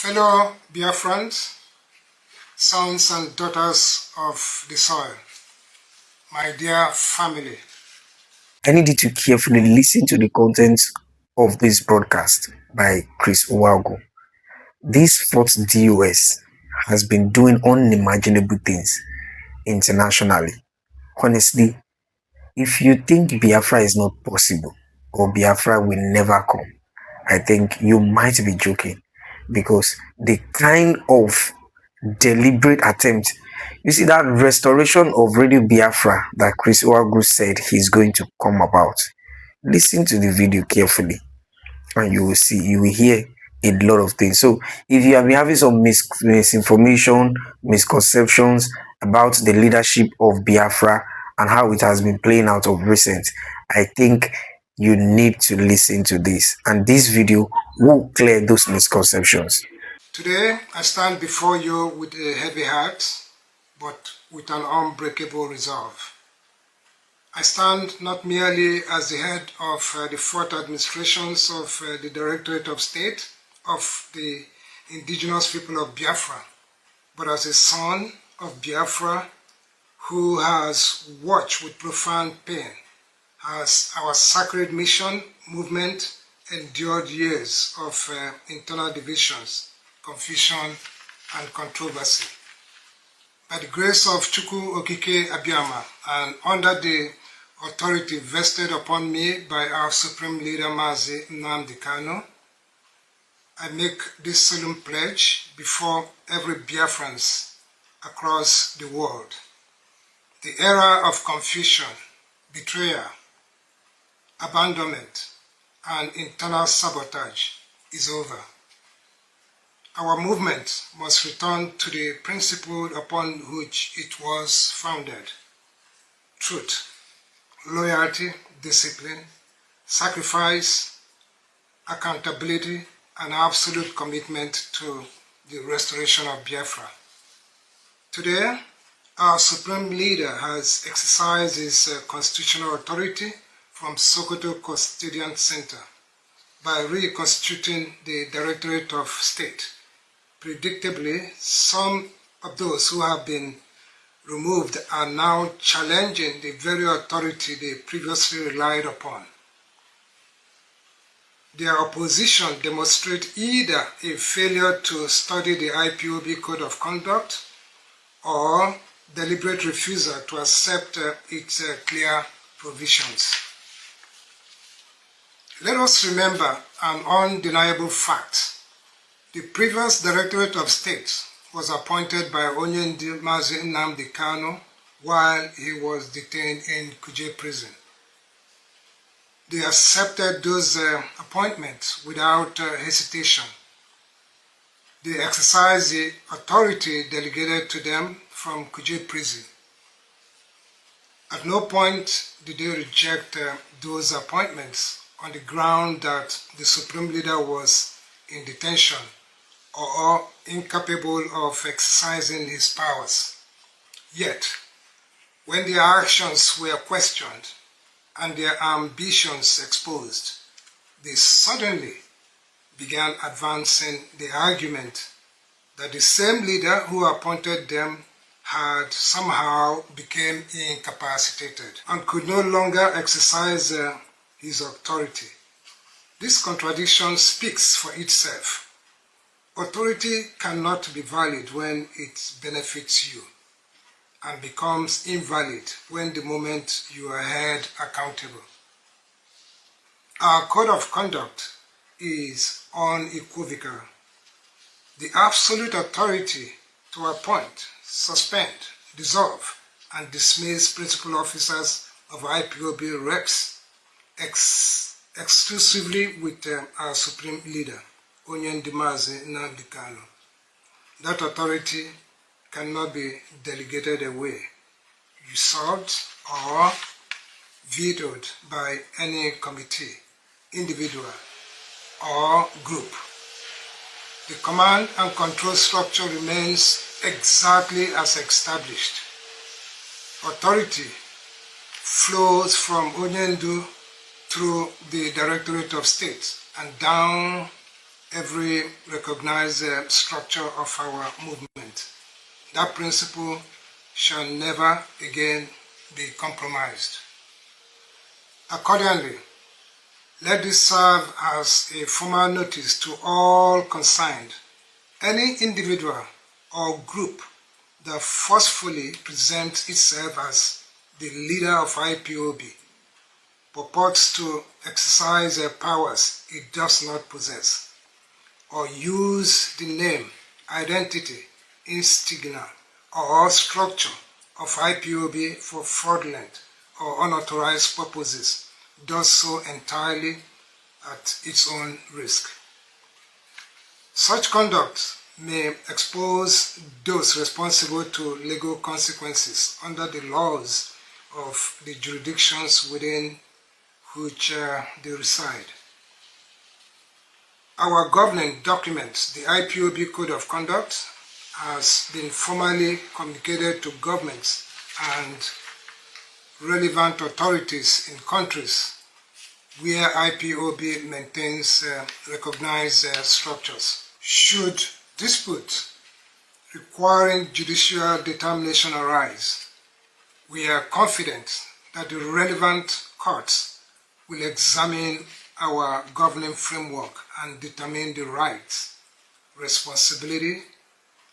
Fellow Biafrans, sons and daughters of the soil, my dear family. I need you to carefully listen to the contents of this broadcast by Nwaogu. This fourth DOS has been doing unimaginable things internationally. Honestly, if you think Biafra is not possible or Biafra will never come, I think you might be joking, because the kind of deliberate attempt, you see, that restoration of Radio Biafra that Nwaogu said he's going to come about. Listen to the video carefully and you will hear a lot of things. So if you have been having some misinformation, misconceptions about the leadership of Biafra and how it has been playing out of recent, I think you need to listen to this, and this video will clear those misconceptions. Today, I stand before you with a heavy heart, but with an unbreakable resolve. I stand not merely as the head of the fourth administrations of the Directorate of State of the indigenous people of Biafra, but as a son of Biafra who has watched with profound pain as our sacred mission movement endured years of internal divisions, confusion, and controversy. By the grace of Chukwu Okike Abiyama and under the authority vested upon me by our Supreme Leader Mazi Nnamdi Kanu, I make this solemn pledge before every Biafrans across the world. The era of confusion, betrayal, abandonment, and internal sabotage is over. Our movement must return to the principle upon which it was founded: truth, loyalty, discipline, sacrifice, accountability, and absolute commitment to the restoration of Biafra. Today, our Supreme Leader has exercised his constitutional authority from Sokoto Custodian Center by reconstituting the Directorate of State. Predictably, some of those who have been removed are now challenging the very authority they previously relied upon. Their opposition demonstrates either a failure to study the IPOB Code of Conduct or deliberate refusal to accept its clear provisions. Let us remember an undeniable fact. The previous Directorate of State was appointed by Onyendi Mazi Nnamdi Kanu while he was detained in Kuje prison. They accepted those appointments without hesitation. They exercised the authority delegated to them from Kuje prison. At no point did they reject those appointments on the ground that the Supreme Leader was in detention or incapable of exercising his powers. Yet, when their actions were questioned and their ambitions exposed, they suddenly began advancing the argument that the same leader who appointed them had somehow become incapacitated and could no longer exercise his authority. This contradiction speaks for itself. Authority cannot be valid when it benefits you and becomes invalid when the moment you are held accountable. Our code of conduct is unequivocal. The absolute authority to appoint, suspend, dissolve, and dismiss principal officers of IPOB rests exclusively with our Supreme Leader, Onyendi Mazi Nnamdi Kanu. That authority cannot be delegated away, usurped, or vetoed by any committee, individual, or group. The command and control structure remains exactly as established. Authority flows from Onyendu through the Directorate of State and down every recognized structure of our movement. That principle shall never again be compromised. Accordingly, let this serve as a formal notice to all concerned. Any individual or group that forcefully presents itself as the leader of IPOB purports to exercise powers it does not possess, or use the name, identity, insignia, or structure of IPOB for fraudulent or unauthorized purposes, does so entirely at its own risk. Such conduct may expose those responsible to legal consequences under the laws of the jurisdictions within which they reside. Our governing document, the IPOB Code of Conduct, has been formally communicated to governments and relevant authorities in countries where IPOB maintains recognized structures. Should dispute requiring judicial determination arise, we are confident that the relevant courts will examine our governing framework and determine the rights, responsibility,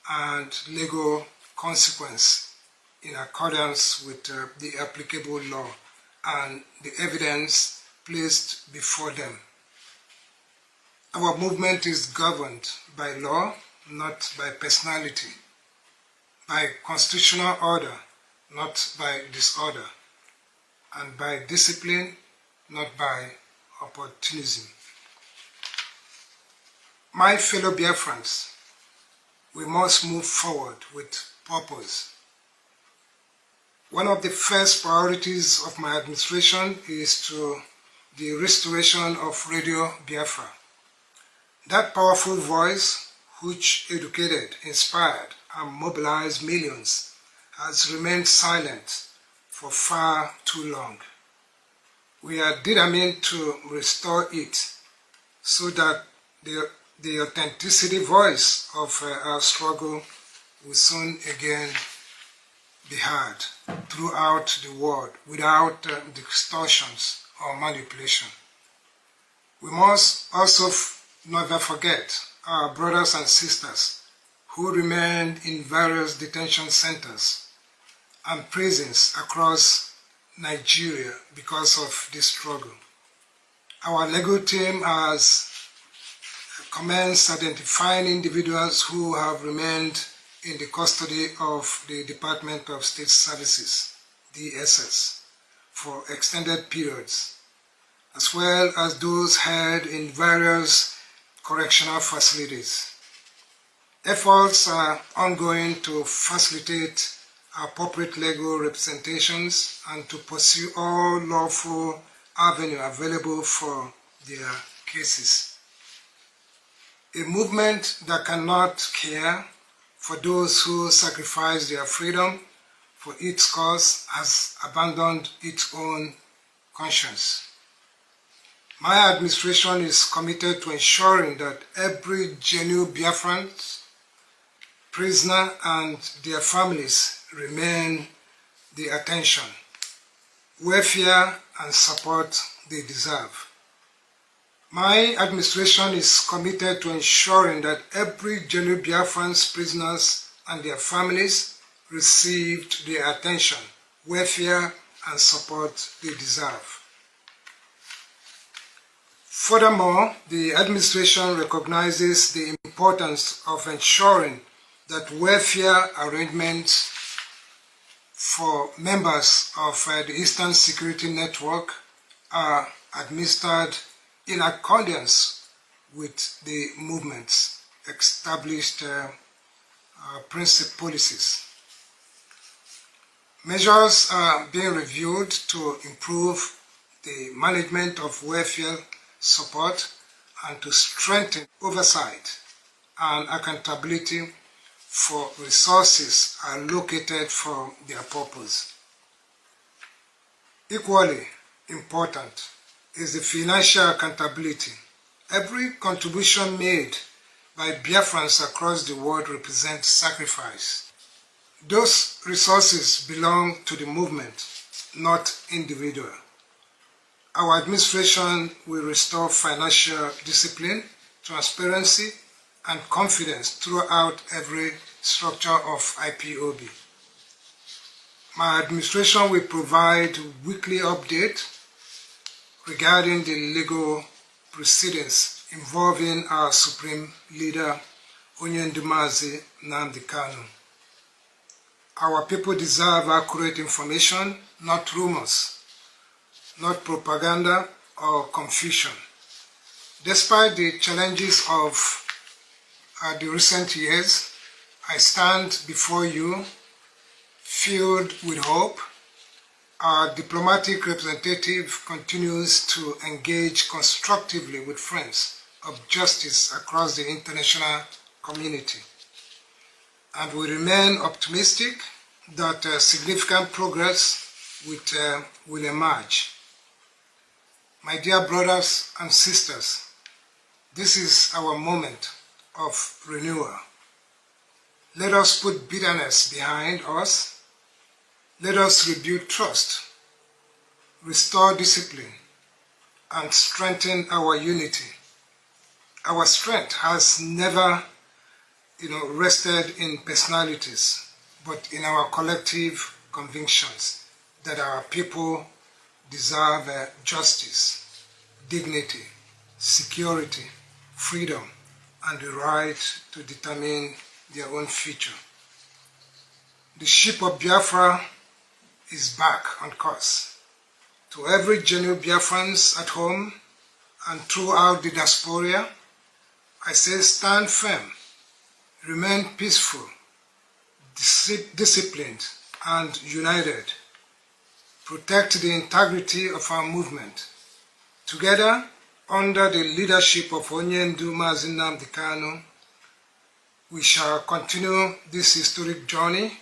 and legal consequence in accordance with the applicable law and the evidence placed before them. Our movement is governed by law, not by personality, by constitutional order, not by disorder, and by discipline, not by opportunism. My fellow Biafrans, we must move forward with purpose. One of the first priorities of my administration is the restoration of Radio Biafra. That powerful voice, which educated, inspired, and mobilized millions, has remained silent for far too long. We are determined to restore it so that the authenticity voice of our struggle will soon again be heard throughout the world without distortions or manipulation. We must also never forget our brothers and sisters who remained in various detention centers and prisons across Nigeria because of this struggle. Our legal team has commenced identifying individuals who have remained in the custody of the Department of State Services, DSS, for extended periods, as well as those held in various correctional facilities. Efforts are ongoing to facilitate appropriate legal representations and to pursue all lawful avenues available for their cases. A movement that cannot care for those who sacrifice their freedom for its cause has abandoned its own conscience. My administration is committed to ensuring that every genuine Biafran, prisoner, and their families remain the attention, welfare, and support they deserve. My administration is committed to ensuring that every genuine Biafran, prisoners, and their families received the attention, welfare, and support they deserve. Furthermore, the administration recognizes the importance of ensuring that welfare arrangements for members of the Eastern Security Network are administered in accordance with the movement's established policies. Measures are being reviewed to improve the management of welfare support and to strengthen oversight and accountability for resources allocated for their purpose. Equally important is the financial accountability Every contribution made by Biafrans across the world represents sacrifice. Those resources belong to the movement, not individual. Our administration will restore financial discipline, transparency, and confidence throughout every structure of IPOB. My administration will provide weekly updates regarding the legal proceedings involving our supreme leader, Nnamdi Kanu. Our people deserve accurate information, not rumors, not propaganda or confusion. Despite the challenges of the recent years, I stand before you filled with hope. Our diplomatic representative continues to engage constructively with friends of justice across the international community. And we remain optimistic that significant progress will emerge. My dear brothers and sisters, this is our moment of renewal. Let us put bitterness behind us. Let us rebuild trust, restore discipline, and strengthen our unity. Our strength has never, rested in personalities, but in our collective convictions that our people deserve justice, dignity, security, freedom, and the right to determine their own future. The ship of Biafra is back on course. To every genuine Biafrans at home and throughout the diaspora, I say stand firm, remain peaceful, disciplined, and united. Protect the integrity of our movement. Together, under the leadership of Nnamdi Kanu, we shall continue this historic journey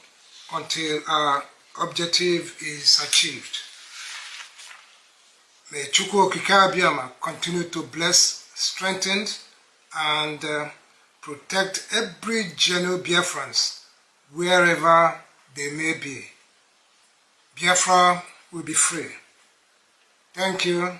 until our objective is achieved. May Chukwu Okike Abiyama continue to bless, strengthen, and protect every genuine Biafrans wherever they may be. Biafra will be free. Thank you.